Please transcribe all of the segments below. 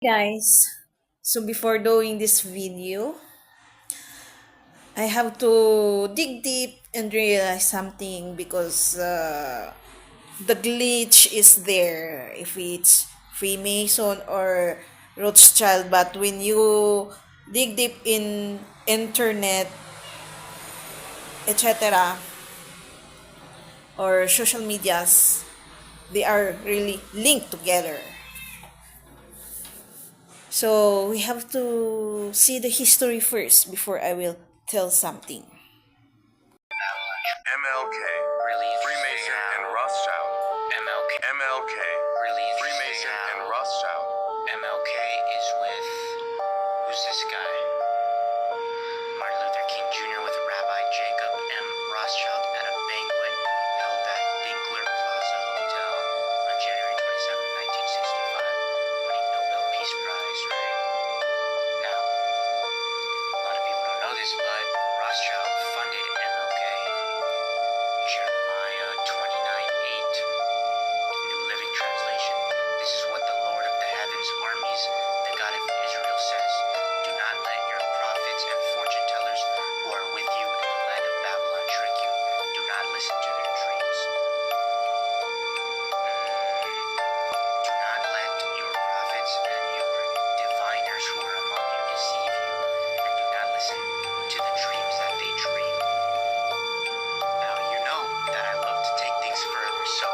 Guys, so before doing this video, I have to dig deep and realize something because the glitch is there if it's Freemason or Rothschild. But when you dig deep in internet, etc., or social medias, they are really linked together. So we have to see the history first before I will tell something. MLK, Freemason and Rothschild. MLK, Freemason and Rothschild. MLK is with, who's this guy? Martin Luther King Jr. with Rabbi Jacob M. Rothschild at a banquet held at Dinkler Plaza Hotel on January 27, 1965, winning Nobel Peace Prize, right? Now, a lot of people don't know this, but Rothschild funded MLK. Jeremiah 29:8, New Living Translation. This is what the Lord of the Heavens armies, the God of Israel, says. Do not let your prophets and fortune tellers who are with you in the land of Babylon trick you. Do not listen to their dreams. Do not let your prophets and your diviners who are among you deceive you, and do not listen to the dreams that they dream. Now, you know that I love to take things further, so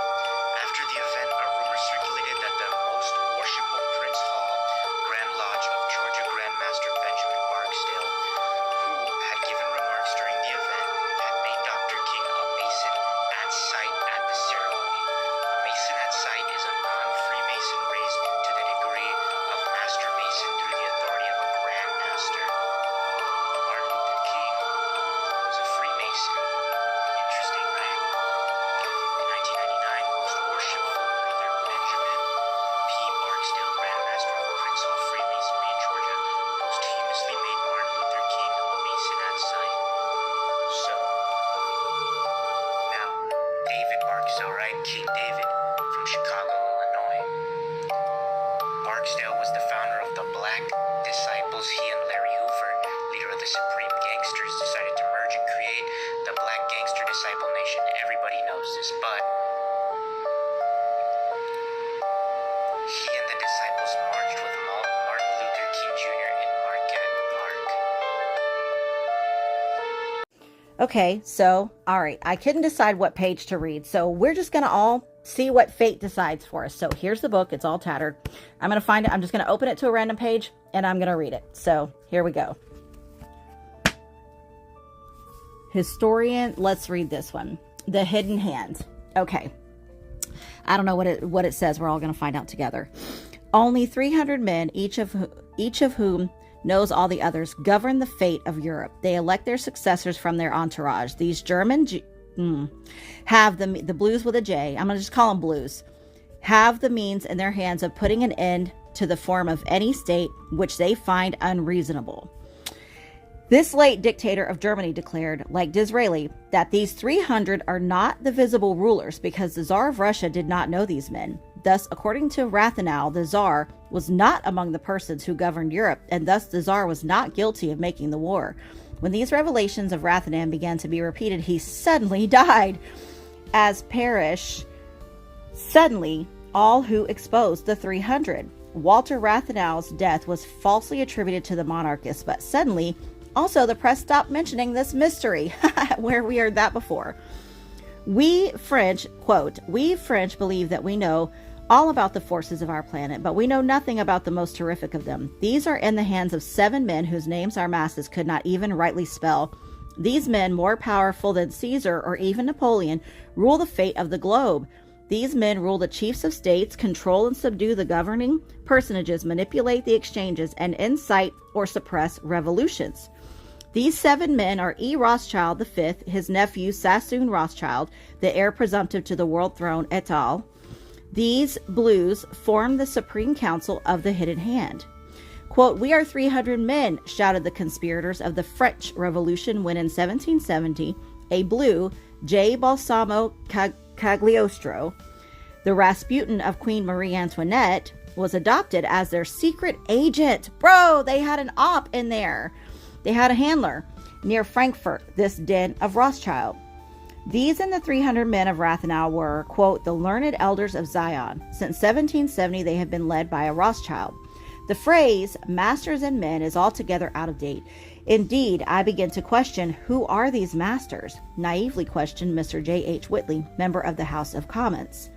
after the event, a rumor circulated that the most worshipful Prince Hall, Grand Lodge of Georgia Grandmaster Benjamin Barksdale, who had given remarks during the event, had made Dr. King a Mason at sight at the ceremony. A Mason at sight is a non-Freemason raised to the degree of Master Mason through the authority of a Grand Master. Martin Luther King was a Freemason. Interesting, right? In 1999, Most Worshipful Brother Benjamin P. Barksdale, Grand Master of Prince Hall Freemasonry in Georgia, posthumously made Martin Luther King a Mason at sight. So, now, David Barksdale, right? King David from Chicago, Illinois. Barksdale was the founder of the Black Disciples. He and Larry Hoover, leader of the Supreme Gangsters, decided to merge and create the Black Gangster Disciple Nation. Everybody knows this, but he and the disciples marched with Martin Luther King Jr. in Marquette Park. Okay, so, all right, I couldn't decide what page to read, so we're just going to all see what fate decides for us. So here's the book. It's all tattered. I'm going to find it. I'm just going to open it to a random page, and I'm going to read it. So here we go. Historian, let's read this one. The Hidden Hand. Okay. I don't know what it says. We're all going to find out together. Only 300 men, each of whom knows all the others, govern the fate of Europe. They elect their successors from their entourage. These German have the blues with a J. I'm going to just call them blues. Have the means in their hands of putting an end to the form of any state which they find unreasonable. This late dictator of Germany declared, like Disraeli, that these 300 are not the visible rulers because the Tsar of Russia did not know these men. Thus, according to Rathenau, the Tsar was not among the persons who governed Europe, and thus the Tsar was not guilty of making the war. When these revelations of Rathenau began to be repeated, he suddenly died, as perish suddenly all who exposed the 300. Walter Rathenau's death was falsely attributed to the monarchists, but suddenly also the press stopped mentioning this mystery. Where we heard that before. We French, quote, we French believe that we know all about the forces of our planet, but we know nothing about the most terrific of them. These are in the hands of 7 men whose names our masses could not even rightly spell. These men, more powerful than Caesar or even Napoleon, rule the fate of the globe. These men rule the chiefs of states, control and subdue the governing personages, manipulate the exchanges, and incite or suppress revolutions. These 7 men are E. Rothschild V, his nephew Sassoon Rothschild, the heir presumptive to the world throne, et al. These blues form the Supreme Council of the Hidden Hand. Quote, we are 300 men, shouted the conspirators of the French Revolution when in 1770, a blue, J. Balsamo Cagliostro, the Rasputin of Queen Marie Antoinette, was adopted as their secret agent. Bro, they had an op in there. They had a handler near Frankfurt, this den of Rothschild. These and the 300 men of Rathenau were, quote, the learned elders of Zion. Since 1770, they have been led by a Rothschild. The phrase masters and men is altogether out of date. Indeed, I begin to question, who are these masters? Naively questioned Mr. J.H. Whitley, member of the House of Commons.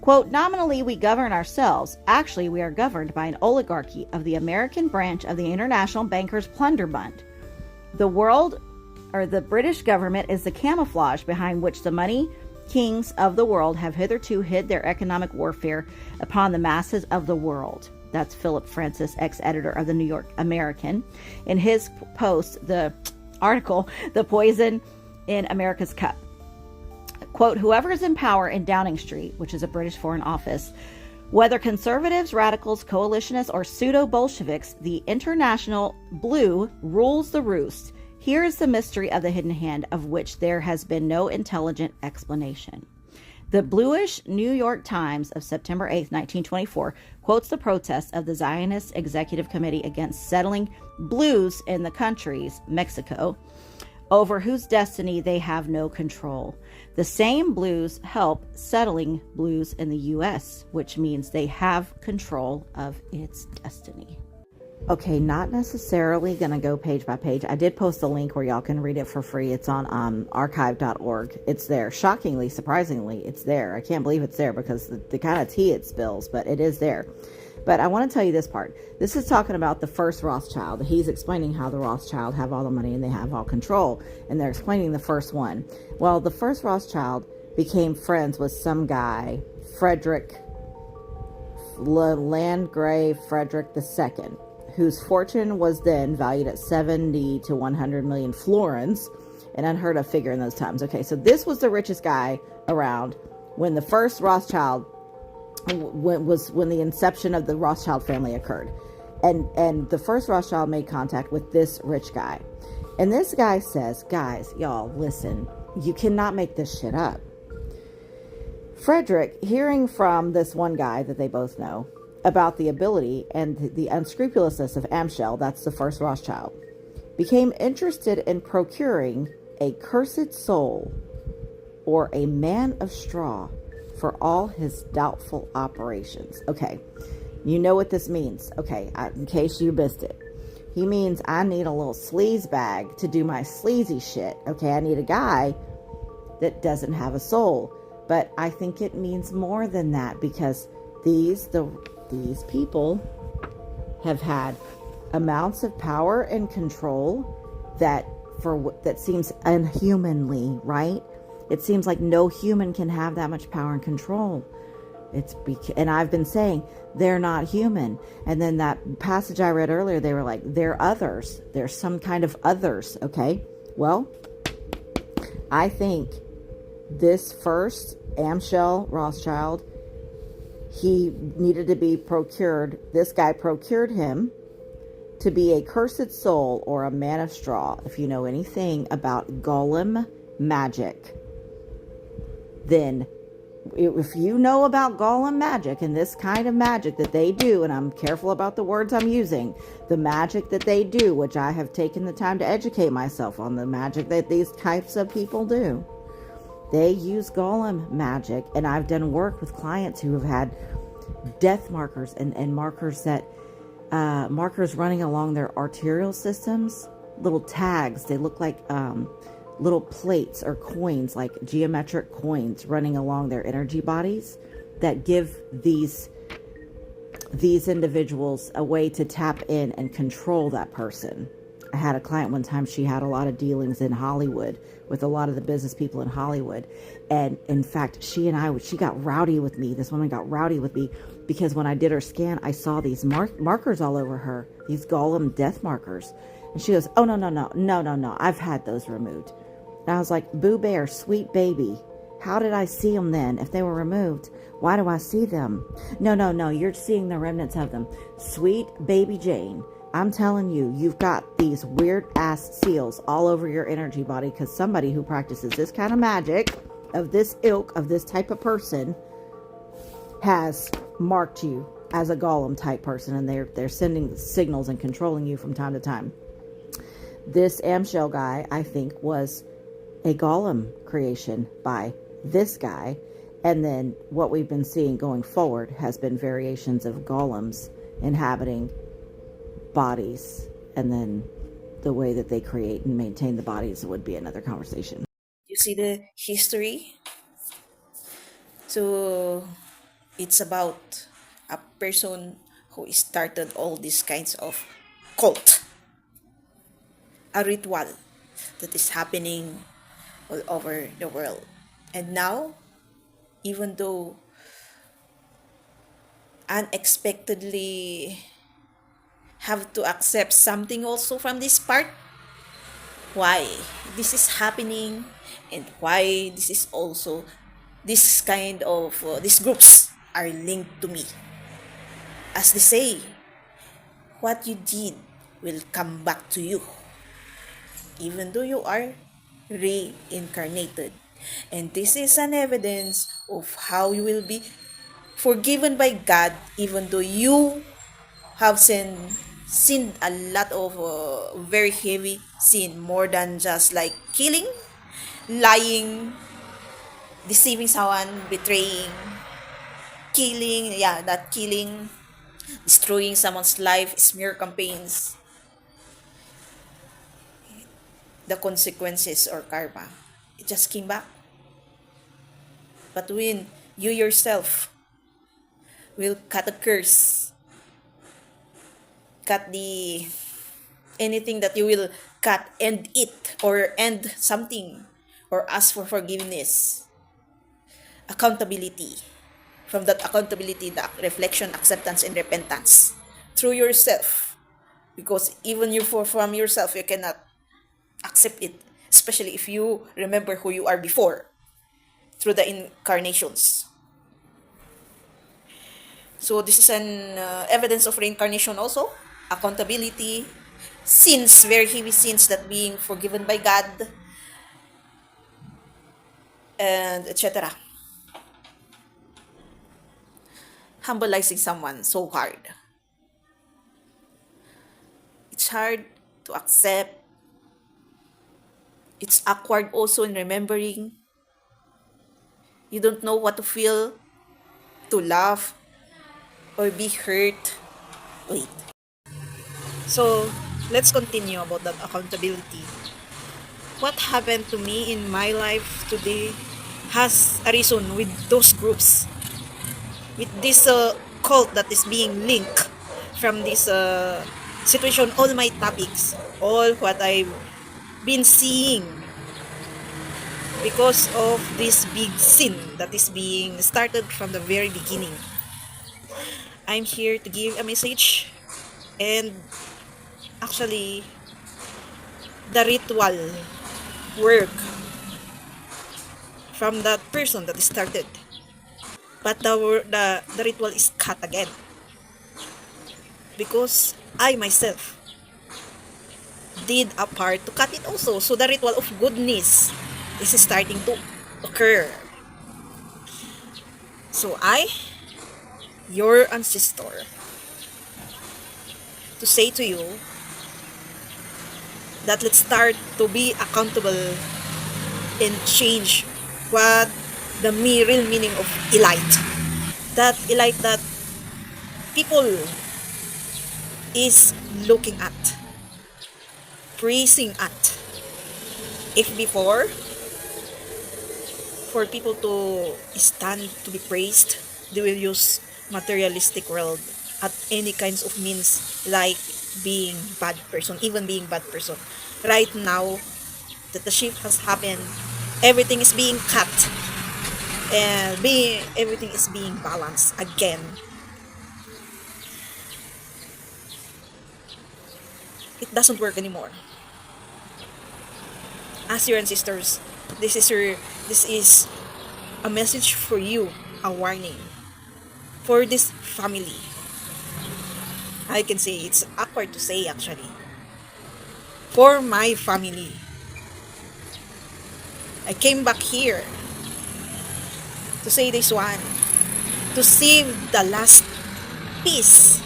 Quote, nominally we govern ourselves. Actually, we are governed by an oligarchy of the American branch of the International Bankers' Plunderbund. The British government is the camouflage behind which the money kings of the world have hitherto hid their economic warfare upon the masses of the world. That's Philip Francis, ex-editor of the New York American. In his post, the article, The Poison in America's Cup. Quote, whoever is in power in Downing Street, which is a British Foreign Office, whether conservatives, radicals, coalitionists, or pseudo-Bolsheviks, the international blue rules the roost. Here is the mystery of the hidden hand, of which there has been no intelligent explanation. The bluish New York Times of September 8, 1924, quotes the protest of the Zionist Executive Committee against settling blues in the countries, Mexico, over whose destiny they have no control. The same blues help settling blues in the U.S., which means they have control of its destiny. Okay, not necessarily going to go page by page. I did post a link where y'all can read it for free. It's on archive.org. It's there. Shockingly, surprisingly, it's there. I can't believe it's there because the kind of tea it spills, but it is there. But I want to tell you this part. This is talking about the first Rothschild. He's explaining how the Rothschild have all the money and they have all control. And they're explaining the first one. Well, the first Rothschild became friends with some guy, Frederick, Landgrave Frederick II, whose fortune was then valued at 70 to 100 million florins, an unheard of figure in those times. Okay, so this was the richest guy around when the first Rothschild, when the inception of the Rothschild family occurred. And the first Rothschild made contact with this rich guy. And this guy says, guys, y'all, listen, you cannot make this shit up. Frederick, hearing from this one guy that they both know about the ability and the unscrupulousness of Amschel, that's the first Rothschild, became interested in procuring a cursed soul or a man of straw for all his doubtful operations. Okay, you know what this means. Okay, in case you missed it. He means I need a little sleaze bag to do my sleazy shit. Okay, I need a guy that doesn't have a soul. But I think it means more than that, because these people have had amounts of power and control that seems unhumanly, right? It seems like no human can have that much power and control. And I've been saying they're not human. And then that passage I read earlier, they were like, they're others. There's some kind of others. Okay. Well, I think this first Amschel Rothschild, he needed to be procured. This guy procured him to be a cursed soul or a man of straw. If you know anything about golem magic, then if you know about golem magic and this kind of magic that they do, and I'm careful about the words I'm using, the magic that they do, which I have taken the time to educate myself on, the magic that these types of people do. They use golem magic, and I've done work with clients who have had death markers and markers that markers running along their arterial systems, little tags. They look like little plates or coins, like geometric coins running along their energy bodies that give these individuals a way to tap in and control that person. I had a client one time, she had a lot of dealings in Hollywood with a lot of the business people in Hollywood. And in fact, she got rowdy with me. This woman got rowdy with me because when I did her scan, I saw these markers all over her, these golem death markers. And she goes, oh, no. I've had those removed. And I was like, Boo Bear, sweet baby. How did I see them then? If they were removed, why do I see them? No, you're seeing the remnants of them. Sweet baby Jane, I'm telling you, you've got these weird ass seals all over your energy body because somebody who practices this kind of magic of this ilk, of this type of person, has marked you as a golem type person, and they're sending signals and controlling you from time to time. This Amshel guy, I think, was a golem creation by this guy, and then what we've been seeing going forward has been variations of golems inhabiting bodies, and then the way that they create and maintain the bodies would be another conversation. You see the history? So it's about a person who started all these kinds of cult, a ritual that is happening all over the world. And now, even though unexpectedly have to accept something also from this part, why this is happening, and why this is also this kind of these groups are linked to me. As they say, what you did will come back to you, even though you are reincarnated. And this is an evidence of how you will be forgiven by God, even though you have sinned a lot of very heavy sin, more than just like killing, lying, deceiving someone, betraying, killing, yeah, that killing, destroying someone's life, smear campaigns, the consequences or karma. It just came back. But when you yourself will cut a curse, cut the anything that you will cut, end it, or end something, or ask for forgiveness, accountability. From that accountability, the reflection, acceptance, and repentance through yourself. Because even you from yourself, you cannot accept it, especially if you remember who you are before through the incarnations. So this is an evidence of reincarnation also, accountability, sins, very heavy sins that being forgiven by God, and etc. Humbleizing someone so hard. It's hard to accept. It's awkward also in remembering. You don't know what to feel, to laugh, or be hurt. Wait. So, let's continue about that accountability. What happened to me in my life today has a reason with those groups, with this cult that is being linked from this situation, all my topics, all what I've been seeing because of this big sin that is being started from the very beginning. I'm here to give a message, and actually the ritual work from that person that started, but the ritual is cut again because I myself did a part to cut it also. So the ritual of goodness is starting to occur. So I, your ancestor, to say to you that let's start to be accountable and change what the real meaning of elite. That elite that people is looking at, praising at. If before, for people to stand to be praised, they will use materialistic world at any kinds of means, like being bad person, even being bad person. Right now, that the shift has happened, everything is being cut, and everything is being balanced again. It doesn't work anymore. As your ancestors, this is a message for you, a warning for this family. I can say it's awkward to say actually. For my family, I came back here to say this one, to save the last peace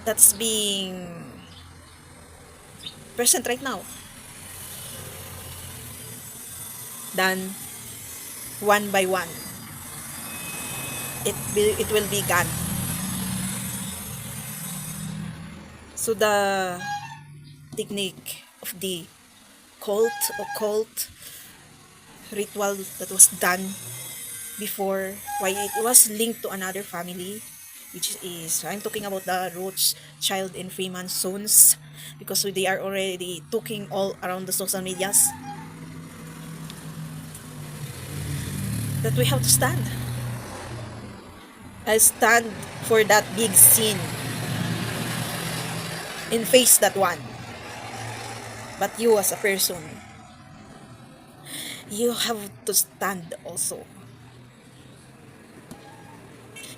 that's being present right now, done one by one. It will be gone. So the technique of the occult ritual that was done before, why it was linked to another family, which is, I'm talking about the Rothschild and Freemasons, because they are already talking all around the social medias, that we have to stand. I stand for that big sin and face that one. But you as a person, you have to stand also,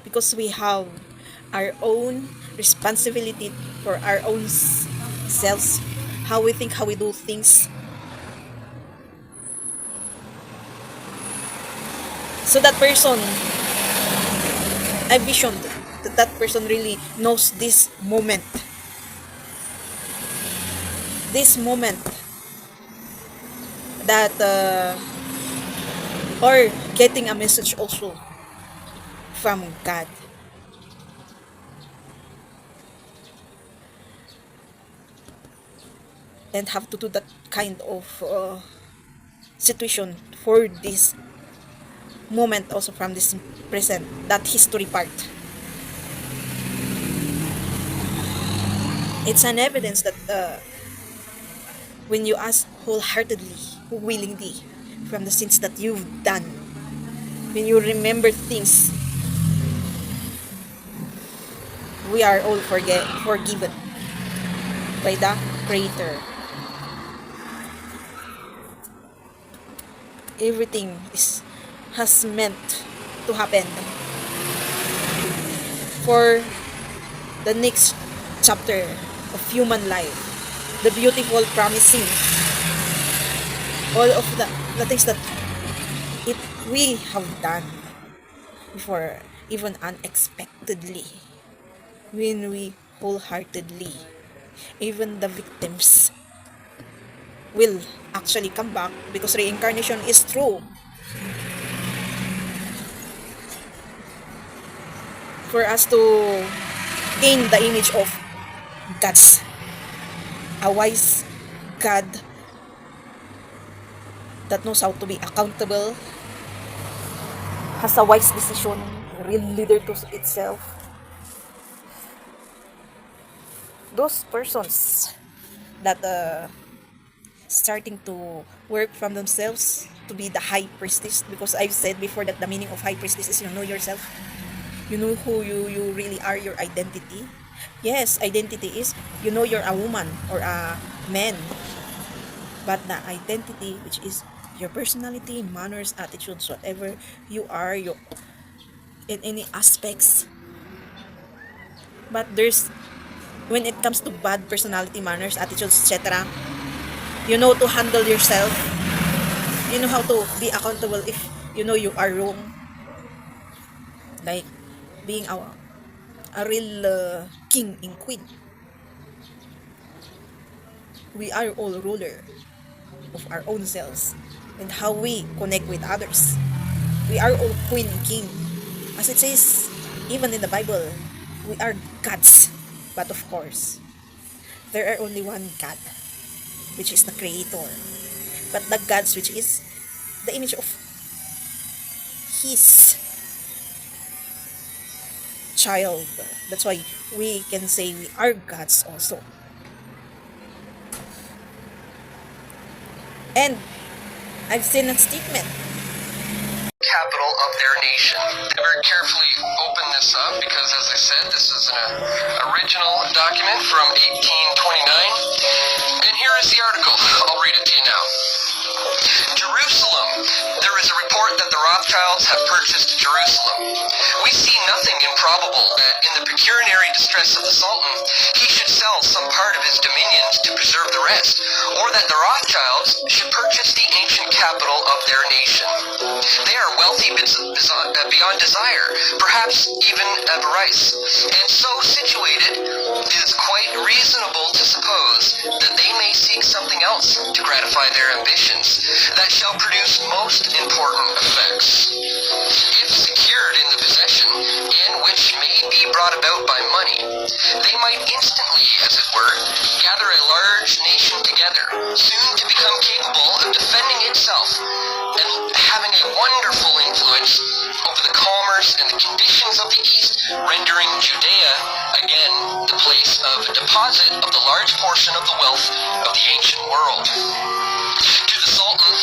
because we have our own responsibility for our own selves, how we think, how we do things. So that person, I visioned that that person really knows this moment. This moment that, or getting a message also from God. And have to do that kind of situation for this moment also from this present, that history part. It's an evidence that when you ask wholeheartedly, willingly, from the sins that you've done, when you remember things, we are all forgiven by the Creator. Everything has meant to happen for the next chapter of human life. The beautiful promising, all of the things that we have done before, even unexpectedly, when we wholeheartedly, even the victims will actually come back, because reincarnation is true. For us to gain the image of God's, a wise God that knows how to be accountable, has a wise decision, a real leader to itself. Those persons that starting to work from themselves to be the high priestess, because I've said before that the meaning of high priestess is you know yourself. You know who you really are, your identity. Yes, identity is, you know you're a woman or a man. But the identity, which is your personality, manners, attitudes, whatever you are, you in any aspects. But there's, when it comes to bad personality, manners, attitudes, etc., you know to handle yourself. You know how to be accountable if you know you are wrong. Like being a real king and queen. We are all ruler of our own selves and how we connect with others. We are all queen and king. As it says, even in the Bible, we are gods. But of course, there are only one God, which is the Creator. But the gods, which is the image of His child. That's why we can say we are gods also. And I've seen a statement. Capital of their nation. They very carefully opened this up because, as I said, this is an original document from 1829. And here is the article. I'll read it to you now. Jerusalem. There is a report that the Rothschilds have purchased Jerusalem. We see nothing improbable that in the pecuniary distress of the Sultan, he should sell some part of his dominions to preserve the rest, or that the Rothschilds should purchase the ancient capital of their nation. They are wealthy beyond desire, perhaps even avarice. And so situated, it is quite reasonable to suppose that they may seek something else to gratify their ambitions that shall produce most important effects. If secured in the possession, and which may be brought about by money, they might instantly, as it were, gather a large nation together, soon to become capable of defending itself, and having a wonderful influence over the commerce and the conditions of the East, rendering Judea, again, the place of deposit of the large portion of the wealth of the ancient world. To the Sultan,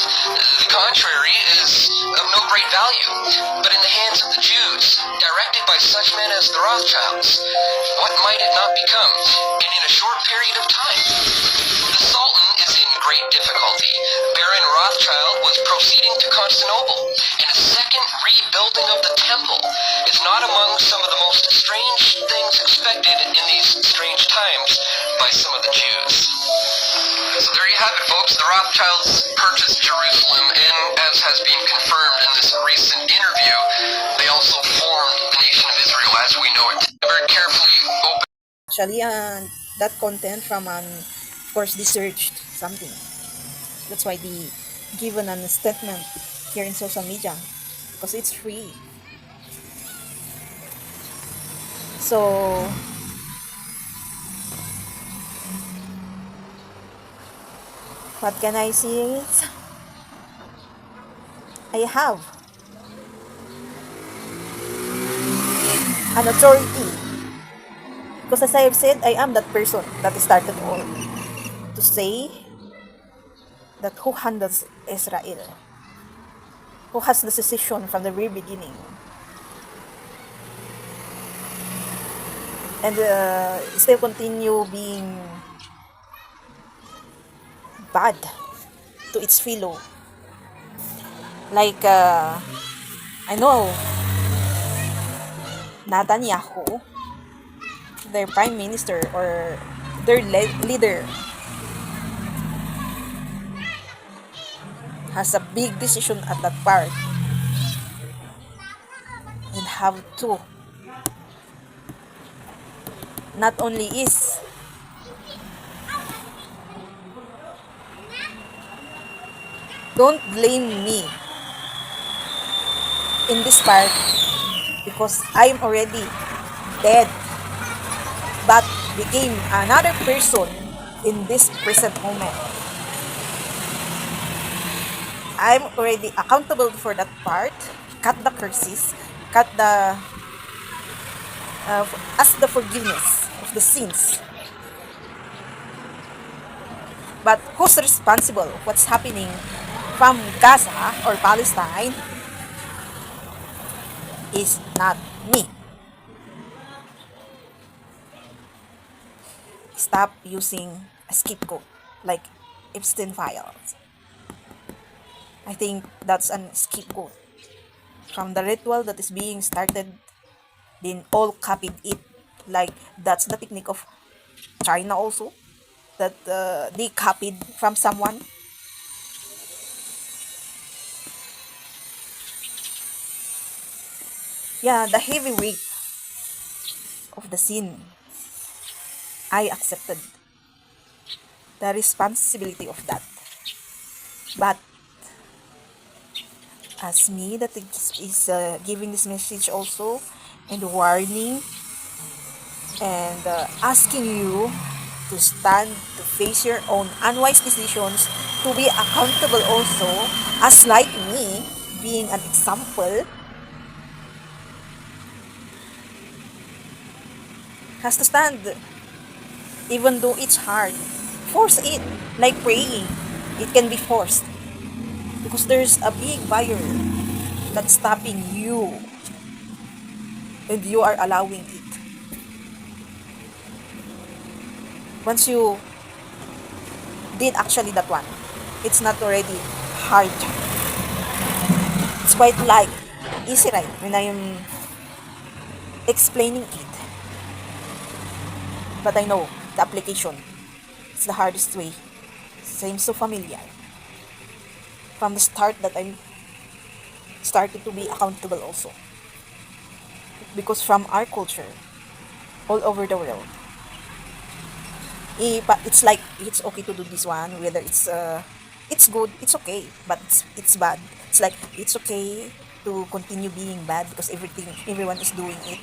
the contrary is of no great value, but in the hands of the Jews, directed by such men as the Rothschilds, what might it not become, and in a short period of time? The Sultan is in great difficulty. Baron Rothschild was proceeding to Constantinople, and a second rebuilding of the temple is not among some of the most strange things expected in these strange times by some of the Jews. So there you have it, folks. The Rothschilds purchased Jerusalem, and as has been confirmed in this recent interview, they also formed the nation of Israel as we know it. Very carefully open. Actually, that content from of course they searched something. That's why they given a statement here in social media, because it's free. So what can I say? I have an authority, because as I have said, I am that person that started all to say that who handles Israel, who has the decision from the very beginning, and still continue being bad to its fellow. Like, I know Netanyahu, their prime minister or their leader, has a big decision at that part, and have to not only is don't blame me in this part, because I'm already dead, but became another person in this present moment. I'm already accountable for that part. Cut the curses, cut the ask the forgiveness of the sins. But who's responsible? What's happening from Gaza or Palestine is not me. Stop using a scapegoat like Epstein files. I think that's a scapegoat. From the ritual that is being started, then all copied it. Like, that's the technique of China also, that they copied from someone. Yeah, the heavy weight of the sin, I accepted the responsibility of that. But as me that is giving this message also, and warning, and asking you to stand to face your own unwise decisions, to be accountable also, as like me being an example, has to stand, even though it's hard. Force it, like praying. It can be forced, because there's a big barrier that's stopping you, and you are allowing it. Once you did actually that one, it's not already hard. It's quite like easy, right, when I am explaining it. But I know the application, it's the hardest way. Seems so familiar. From the start that I started to be accountable also. because from our culture all over the world, but it's like it's okay to do this one, whether it's good, it's okay, but it's bad. It's like it's okay to continue being bad because everyone is doing it.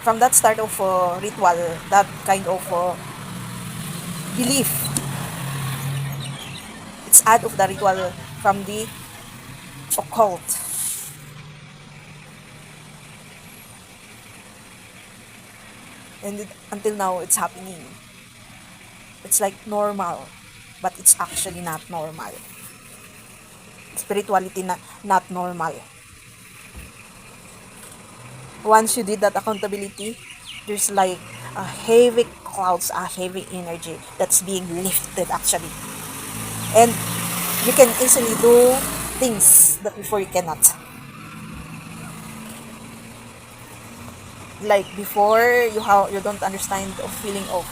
From that start of ritual, that kind of belief, it's add of the ritual from the occult, and until now it's happening. It's like normal, but it's actually not normal. Spirituality not normal. Once you did that accountability, there's like a heavy clouds, a heavy energy that's being lifted actually. And you can easily do things that before you cannot. Like before, you don't understand the feeling of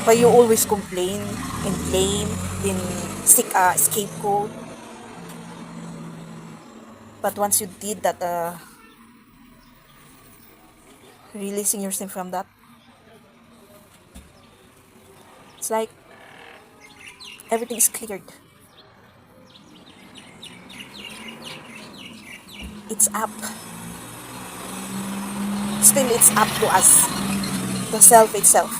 but you always complain and blame, then seek a scapegoat. But once you did that, releasing yourself from that, it's like everything is cleared. It's up. Still, it's up to us, the self itself.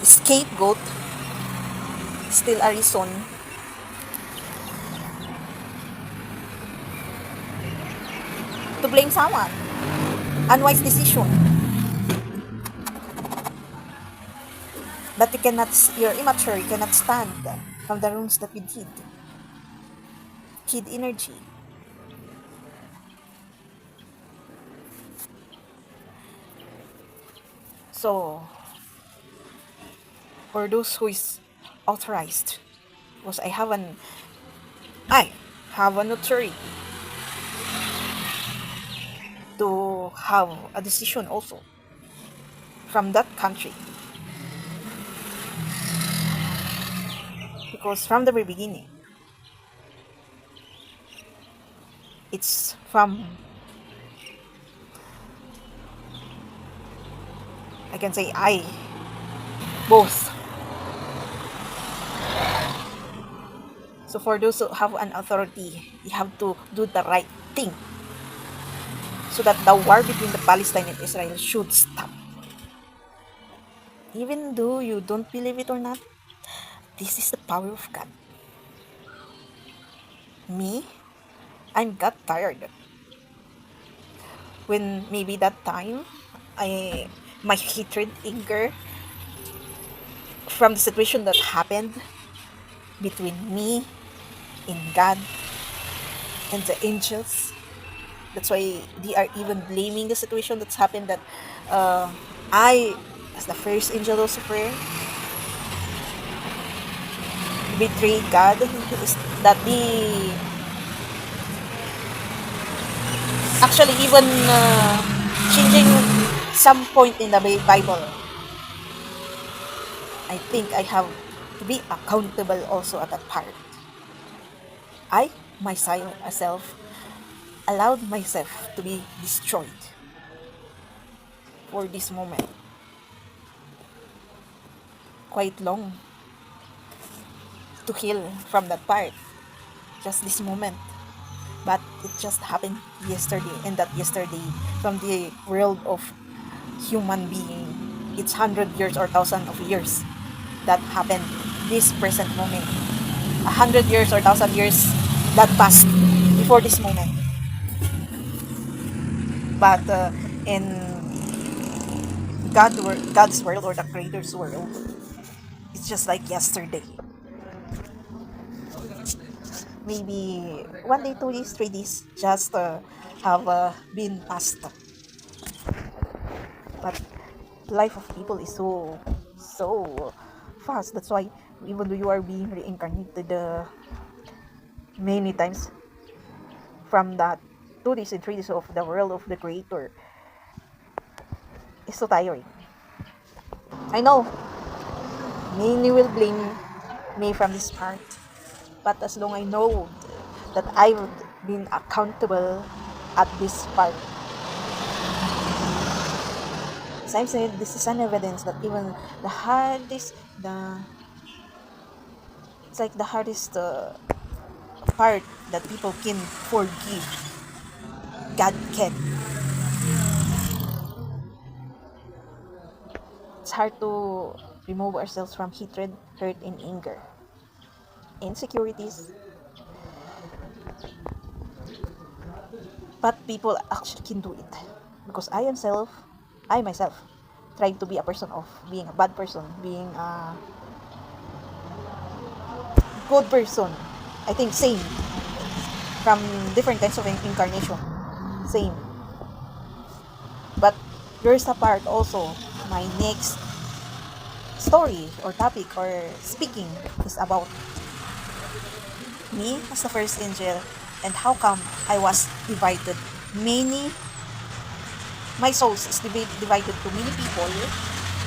Scapegoat, still a reason to blame someone. Unwise decision. But you cannot, you're immature, you cannot stand from the rooms that you did. Kid energy. So, for those who is authorized, because I have an authority to have a decision also from that country. Because from the very beginning, it's from, I can say both. So for those who have an authority, you have to do the right thing so that the war between the Palestine and Israel should stop. Even though you don't believe it or not, this is the power of God. Me, I'm got tired. When maybe that time, my hatred, anger from the situation that happened between me and God and the angels. That's why they are even blaming the situation that's happened, that I, as the first angel Lucifer, betrayed God. Is that the actually even changing some point in the Bible. I think I have to be accountable also at that part. I myself allowed myself to be destroyed for this moment. Quite long to heal from that part. Just this moment. But it just happened yesterday, and that yesterday from the world of human being, it's 100 years or 1,000 of years that happened this present moment. 100 years or 1,000 years that passed before this moment. But in God's world, or the Creator's world, it's just like yesterday. Maybe 1 day, 2 days, 3 days, just have been passed. But life of people is so fast. That's why even though you are being reincarnated many times from that 2 days and 3 days of the world of the Creator, it's so tiring. I know many will blame me from this part, but as long I know that being accountable at this part. As I've said, this is an evidence that even the hardest, it's like the hardest part that people can forgive, God can. It's hard to remove ourselves from hatred, hurt, and anger, insecurities, but people actually can do it. Because I myself, tried to be a person of being a bad person, being a good person. I think same, from different kinds of incarnation, same. But there's a part also, my next story or topic or speaking is about me as the first angel and how come I was divided. My souls is divided to many people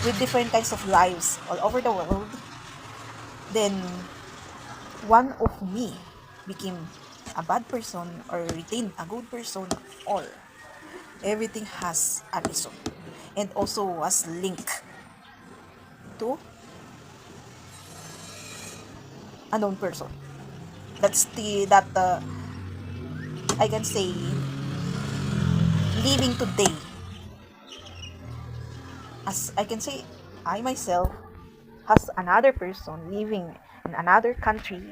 with different kinds of lives all over the world. Then one of me became a bad person or retained a good person, or everything has a reason and also was linked to a known person. That's that I can say living today. As I can say, I myself has another person living in another country,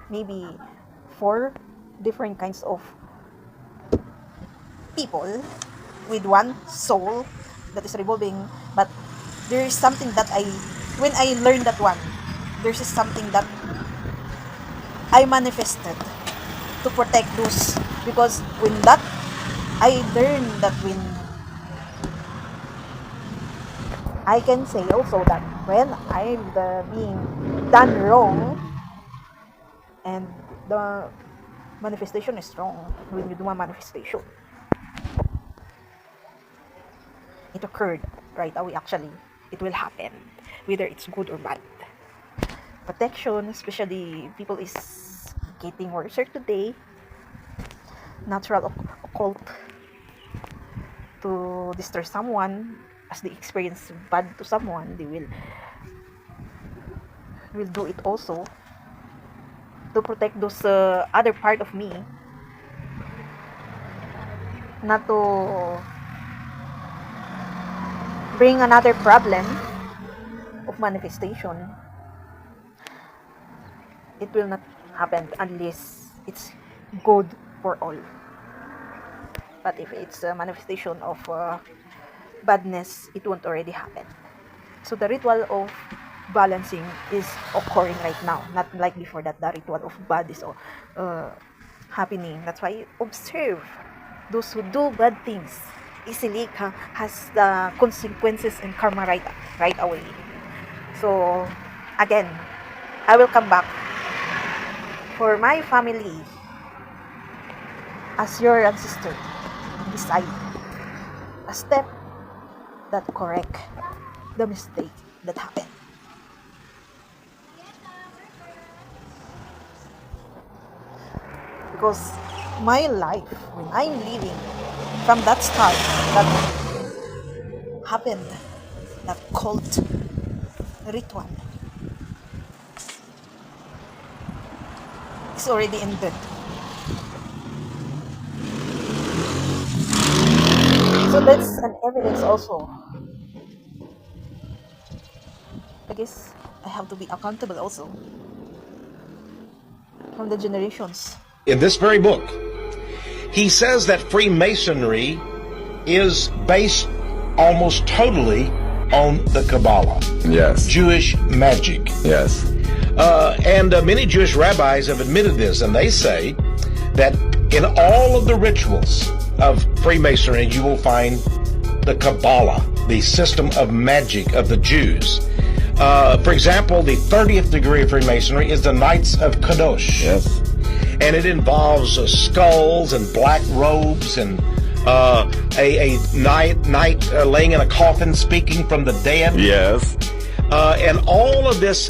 maybe 4 different kinds of people with one soul that is revolving. But there is something that when I learned that one, there's something that I manifested to protect those, because when that I learned that when I can say also that when I'm being done wrong and the manifestation is strong, when you do a manifestation, it occurred right away. Actually, it will happen whether it's good or bad. Protection, especially people is getting worse today. Natural occult to destroy someone, as they experience bad to someone, they will do it also to protect those other part of me, not to bring another problem of manifestation. It will not happen unless it's good for all. But if it's a manifestation of badness, it won't already happen. So the ritual of balancing is occurring right now, not like before that the ritual of bad is happening. That's why observe those who do bad things easily has the consequences and karma right away. So again, I will come back for my family as your ancestor. Decide a step that correct the mistake that happened. Because my life, when I'm living from that start, that happened, that cult ritual is already ended. So that's an evidence also. I guess I have to be accountable also from the generations. In this very book, he says that Freemasonry is based almost totally on the Kabbalah. Yes. Jewish magic. Yes. And many Jewish rabbis have admitted this, and they say that in all of the rituals of Freemasonry, you will find the Kabbalah, the system of magic of the Jews. For example, the 30th degree of Freemasonry is the Knights of Kadosh. Yes. And it involves skulls and black robes and a knight laying in a coffin speaking from the dead. Yes. And all of this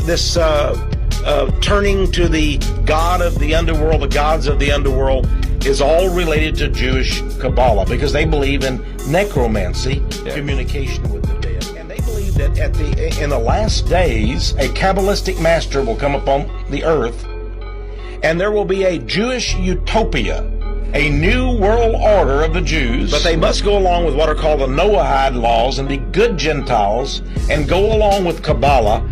turning to the god of the underworld, the gods of the underworld, is all related to Jewish Kabbalah, because they believe in necromancy, communication with the dead. And they believe that in the last days, a Kabbalistic master will come upon the earth, and there will be a Jewish utopia, a new world order of the Jews, but they must go along with what are called the Noahide laws and be good Gentiles and go along with Kabbalah.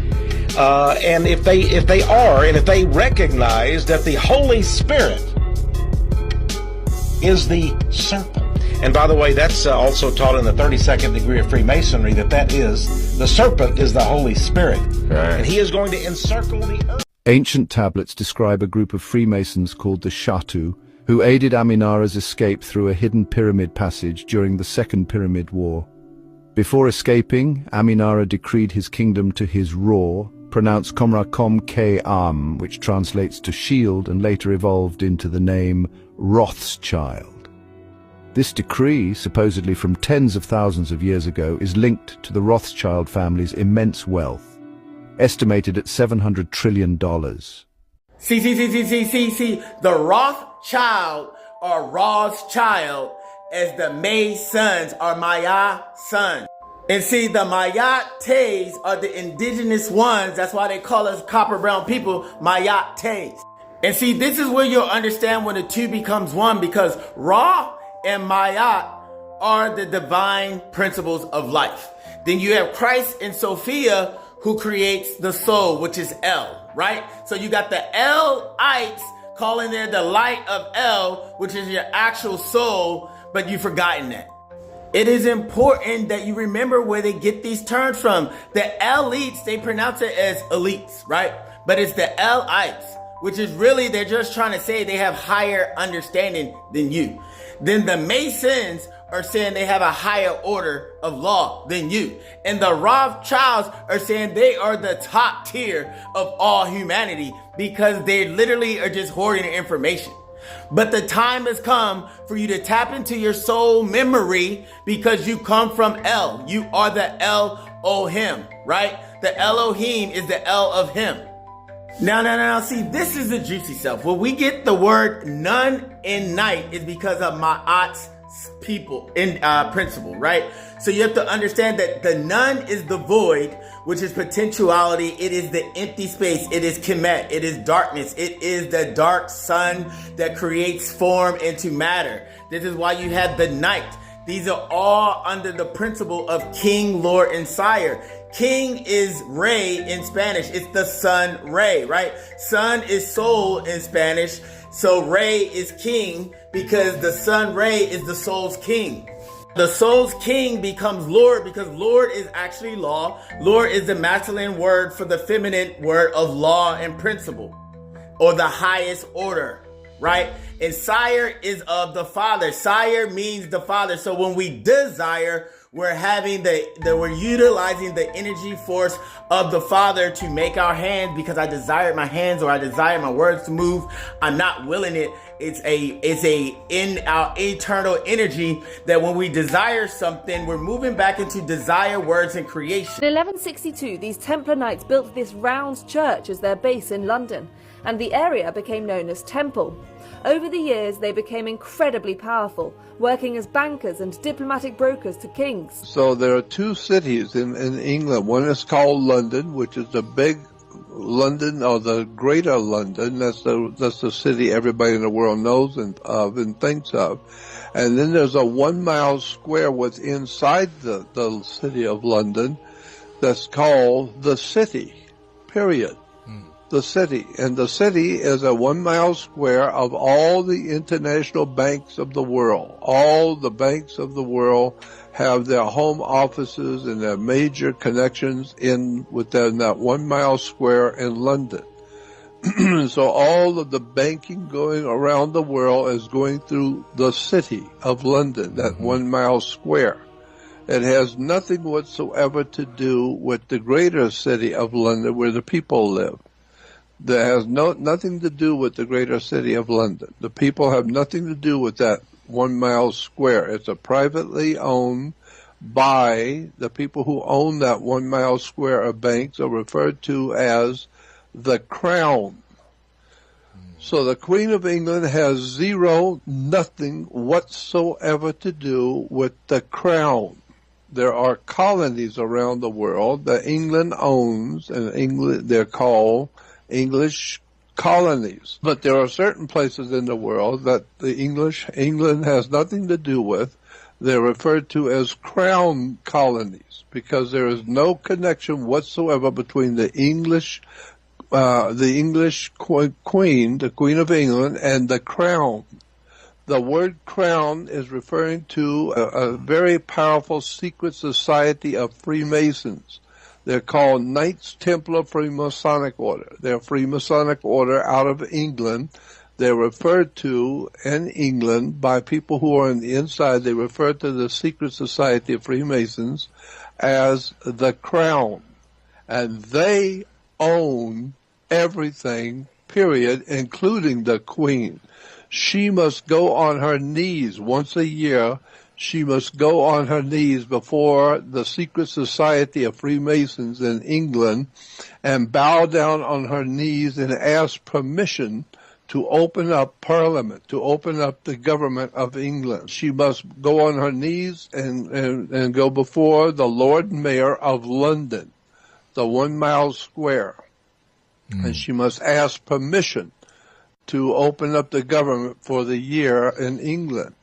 And if they recognize that the Holy Spirit is the serpent. And by the way, that's also taught in the 32nd degree of Freemasonry, that is, the serpent is the Holy Spirit. Right. And he is going to encircle the earth. Ancient tablets describe a group of Freemasons called the Shatu, who aided Aminara's escape through a hidden pyramid passage during the Second Pyramid War. Before escaping, Aminara decreed his kingdom to his Ra, pronounced Komrakom Ke Am, which translates to shield and later evolved into the name Rothschild. This decree, supposedly from tens of thousands of years ago, is linked to the Rothschild family's immense wealth, estimated at $700 trillion. See, the Rothschild or Rothschild as the May sons are Maya sons. And see, the Mayates are the indigenous ones. That's why they call us copper brown people, Mayates. And see, this is where you'll understand when the two becomes one, because Ra and Mayat are the divine principles of life. Then you have Christ and Sophia, who creates the soul, which is El, right? So you got the El-ites calling there the light of El, which is your actual soul, but you've forgotten that. It is important that you remember where they get these terms from. The elites, they pronounce it as elites, right? But it's the El-ites, which is really, they're just trying to say they have higher understanding than you. Then the Masons are saying they have a higher order of law than you. And the Rothschilds are saying they are the top tier of all humanity because they literally are just hoarding information. But the time has come for you to tap into your soul memory because you come from El. You are the Elohim, right? The Elohim is the El of him. Now, see, this is the juicy stuff. When we get the word none and night is because of Ma'at's people in principle, right? So you have to understand that the none is the void, which is potentiality. It is the empty space. It is Kemet. It is darkness. It is the dark sun that creates form into matter. This is why you have the night. These are all under the principle of King, Lord, and Sire. King is Rey in Spanish. It's the sun Rey, right? Sun is soul in Spanish. So Rey is king because the sun Rey is the soul's king. The soul's king becomes Lord because Lord is actually law. Lord is the masculine word for the feminine word of law and principle, or the highest order, right? And Sire is of the Father. Sire means the Father. So when we desire, we're having we're utilizing the energy force of the Father to make our hands, because I desire my hands or I desire my words to move. I'm not willing it. It's in our eternal energy that when we desire something, we're moving back into desire, words, and creation. In 1162, these Templar Knights built this round church as their base in London, and the area became known as Temple. Over the years, they became incredibly powerful, working as bankers and diplomatic brokers to kings. So there are two cities in England. One is called London, which is the big London, or the greater London. That's the city everybody in the world knows and thinks of. And then there's a 1 mile square what's inside the city of London that's called the city, period. The city. And the city is a 1 mile square of all the international banks of the world. All the banks of the world have their home offices and their major connections within that 1 mile square in London. So all of the banking going around the world is going through the city of London, that 1 mile square. It has nothing whatsoever to do with the greater city of London where the people live. That has nothing to do with the greater city of London. The people have nothing to do with that 1 mile square. It's a privately owned by the people who own that 1 mile square of banks are referred to as the crown. So the Queen of England has zero, nothing whatsoever to do with the crown. There are colonies around the world that England owns, and they're called English colonies. But there are certain places in the world that England has nothing to do with. They're referred to as crown colonies because there is no connection whatsoever between the English queen, the Queen of England, and the crown. The word crown is referring to a very powerful secret society of Freemasons. They're called Knights Templar Freemasonic Order. They're a Freemasonic order out of England. They're referred to in England by people who are on the inside. They refer to the secret society of Freemasons as the crown. And they own everything, period, including the queen. She must go on her knees once a year. She must go on her knees before the secret society of Freemasons in England and bow down on her knees and ask permission to open up Parliament, to open up the government of England. She must go on her knees and go before the Lord Mayor of London, the 1 mile square. And she must ask permission to open up the government for the year in England.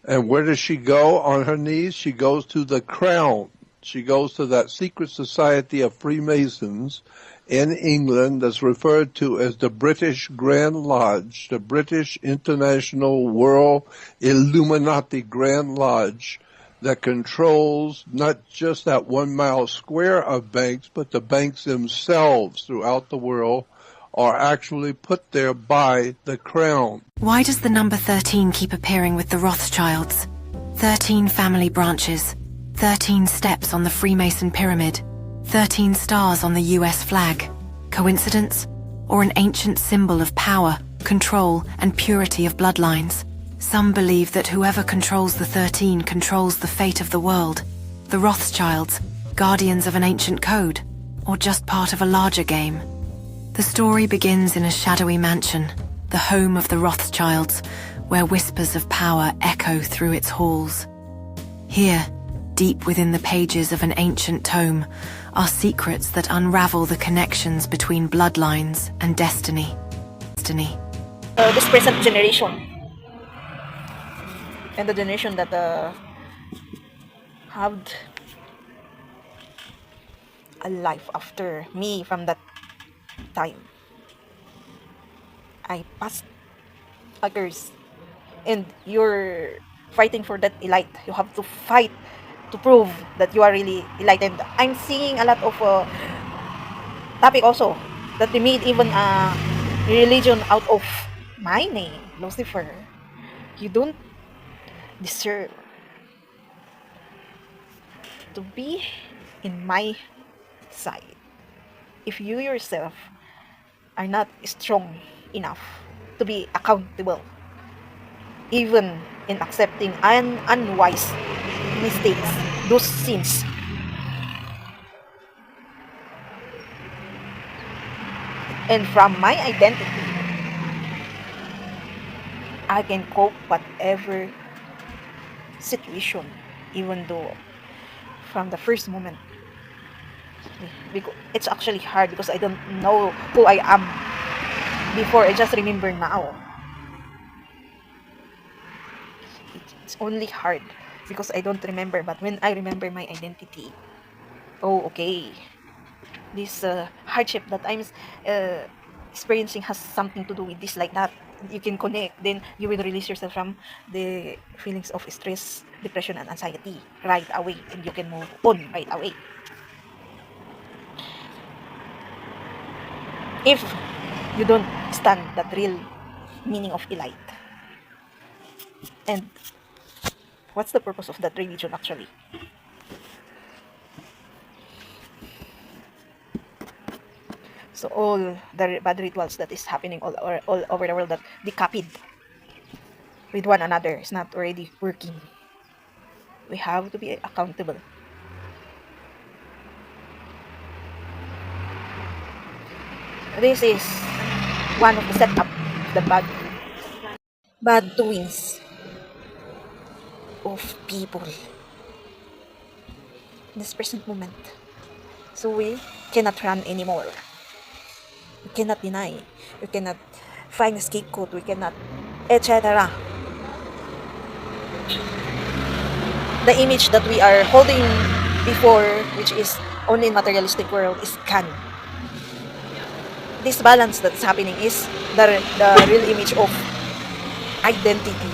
And where does she go on her knees? She goes to the crown. She goes to that secret society of Freemasons in England that's referred to as the British Grand Lodge, the British International World Illuminati Grand Lodge, that controls not just that 1 mile square of banks, but the banks themselves throughout the world are actually put there by the crown. Why does the number 13 keep appearing with the Rothschilds? 13 family branches, 13 steps on the Freemason pyramid, 13 stars on the US flag. Coincidence? Or an ancient symbol of power, control, and purity of bloodlines? Some believe that whoever controls the 13 controls the fate of the world. The Rothschilds, guardians of an ancient code, or just part of a larger game. The story begins in a shadowy mansion, the home of the Rothschilds, where whispers of power echo through its halls. Here, deep within the pages of an ancient tome, are secrets that unravel the connections between bloodlines and destiny. This present generation and the generation that had a life after me from that time. I passed a curse, and you're fighting for that elite. You have to fight to prove that you are really elite. And I'm seeing a lot of topic also that they made even a religion out of my name, Lucifer. You don't deserve to be in my side if you yourself are not strong enough to be accountable, even in accepting unwise mistakes, those sins. And from my identity, I can cope whatever situation, even though from the first moment, because it's actually hard because I don't know who I am before. I just remember now. It's only hard because I don't remember, but when I remember my identity, oh, okay, this hardship that I'm experiencing has something to do with this, like that. You can connect, then you will release yourself from the feelings of stress, depression, and anxiety right away, and you can move on right away. If you don't understand that real meaning of elite. And what's the purpose of that religion actually? So all the bad rituals that is happening all over the world that they copied with one another is not already working. We have to be accountable. This is one of the setup, the bad doings of people in this present moment. So we cannot run anymore. We cannot deny. We cannot find a scapegoat. We cannot, etc. The image that we are holding before, which is only in materialistic world, is gone. This balance that's happening is the real image of identity,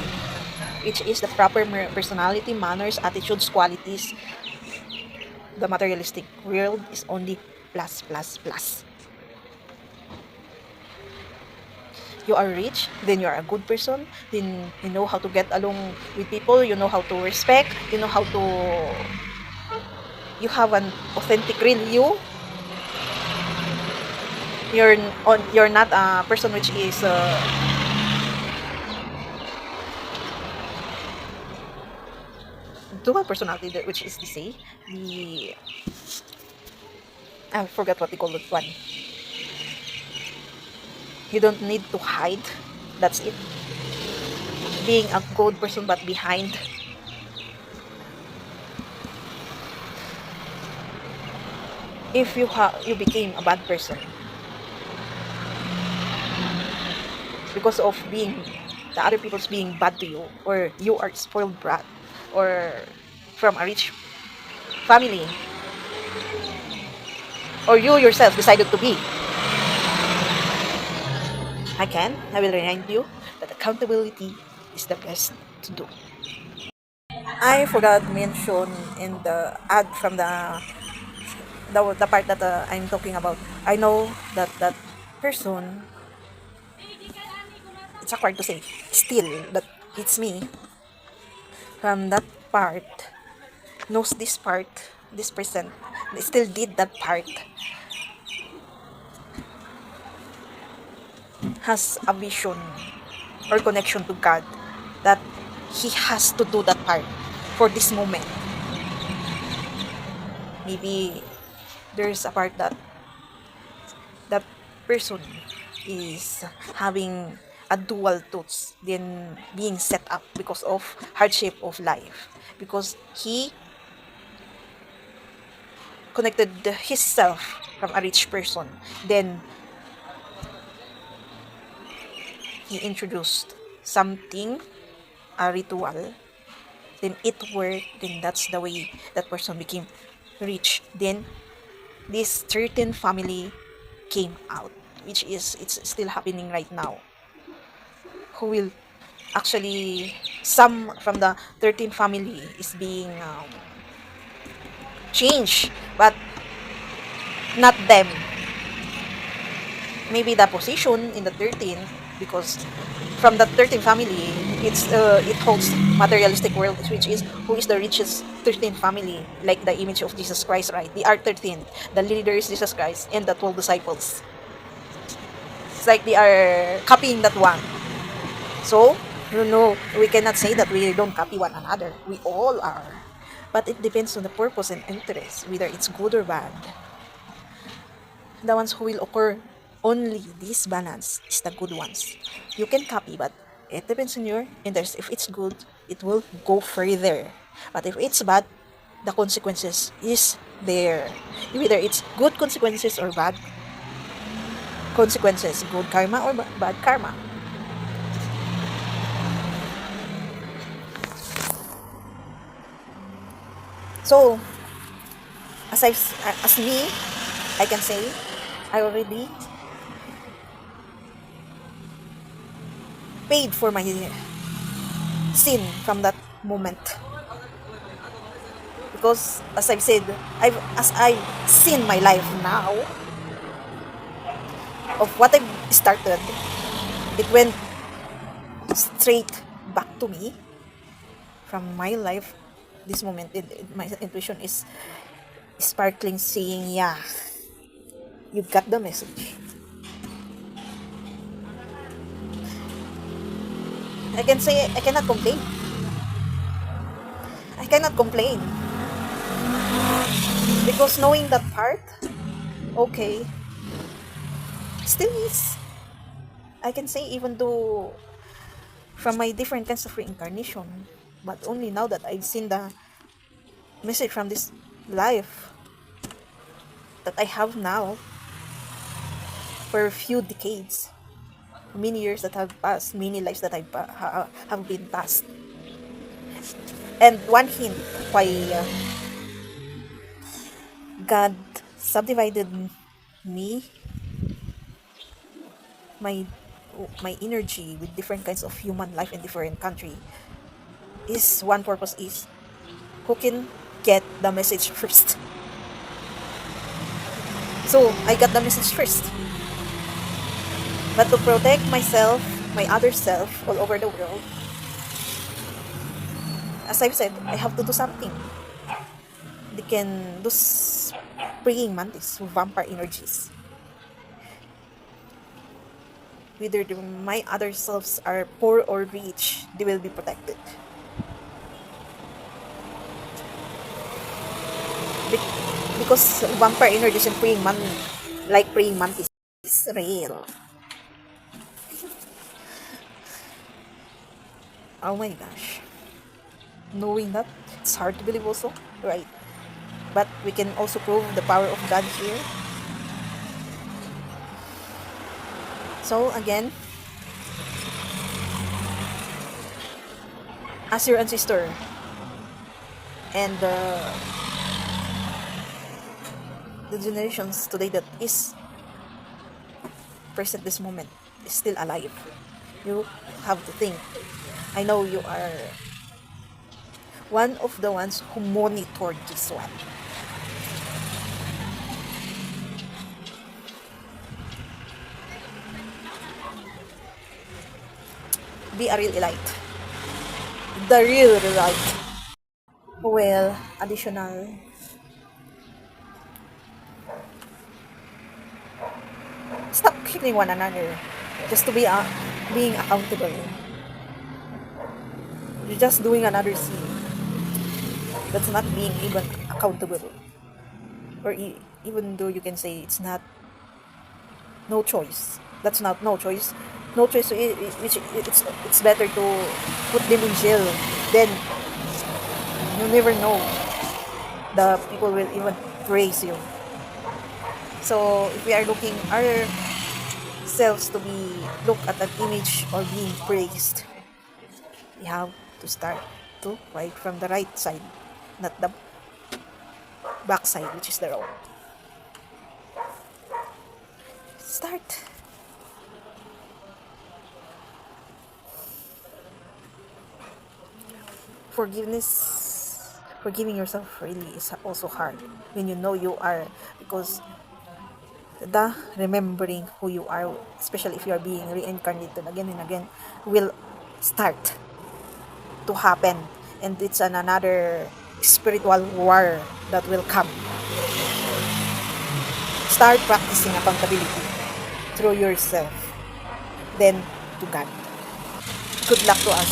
which is the proper personality, manners, attitudes, qualities. The materialistic world is only plus, plus, plus. You are rich, then you are a good person, then you know how to get along with people, you know how to respect, you know how to, you have an authentic real you. You're not a person which is dual personality, which is to say the, I forgot what they call it one. You don't need to hide. That's it. Being a good person but behind. If you became a bad person because of being the other people's being bad to you, or you are spoiled brat, or from a rich family, or you yourself decided to be, I will remind you that accountability is the best to do. I forgot to mention in the ad from the part that I'm talking about. I know that that person, it's hard to say, still that it's me. From that part, knows this part, this person still did that part, has a vision or connection to God that he has to do that part for this moment. Maybe there's a part that that person is having a dual thoughts, then being set up because of hardship of life, because he connected himself from a rich person, then he introduced something, a ritual, then it worked, then that's the way that person became rich. Then this certain family came out, which is, it's still happening right now, who will actually, some from the 13 family is being changed, but not them. Maybe the position in the 13, because from the 13 family, it holds materialistic world, which is who is the richest 13 family, like the image of Jesus Christ, right? They are 13. The leader is Jesus Christ and the 12 disciples. It's like they are copying that one. So, we cannot say that we don't copy one another. We all are. But it depends on the purpose and interest, whether it's good or bad. The ones who will occur only this balance is the good ones. You can copy, but it depends on your interest. If it's good, it will go further. But if it's bad, the consequences is there. Whether it's good consequences or bad consequences, good karma or bad karma. So, as me, I can say, I already paid for my sin from that moment. Because as I've said, as I've seen my life now, of what I've started, it went straight back to me from my life. This moment, my intuition is sparkling, saying, yeah, you got the message. I can say I cannot complain. I cannot complain. Because knowing that part, okay, still is. I can say, even though from my different kinds of reincarnation, but only now that I've seen the message from this life that I have now, for a few decades, many years that have passed, many lives that have been passed. And one hint why God subdivided me, my my energy with different kinds of human life in different country, is one purpose is who can get the message first. So I got the message first. But to protect myself, my other self, all over the world, as I've said, I have to do something. They can do praying mantis, vampire energies. Whether my other selves are poor or rich, they will be protected. Because vampire energies and praying mantis is real. Oh my gosh. Knowing that, it's hard to believe also, right? But we can also prove the power of God here. So again, as your ancestor and the generations today that is present this moment is still alive, you have to think. I know you are one of the ones who monitored this one. Be a real elite. The real elite. Well, additional. Stop killing one another just to be being accountable. You're just doing another sin. That's not being even accountable. Or even though you can say it's not no choice. That's not no choice. No choice. It's better to put them in jail. Then you never know. The people will even praise you. So if we are looking ourselves to be look at an image or being praised, we have to start to right from the right side, not the back side, which is the wrong. Start. Forgiving yourself really is also hard when you know you are, because the remembering who you are, especially if you are being reincarnated again and again, will start to happen, and it's another spiritual war that will come. Start practicing accountability through yourself, then to God. Good luck to us.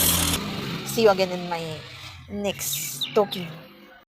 See you again in my next talking.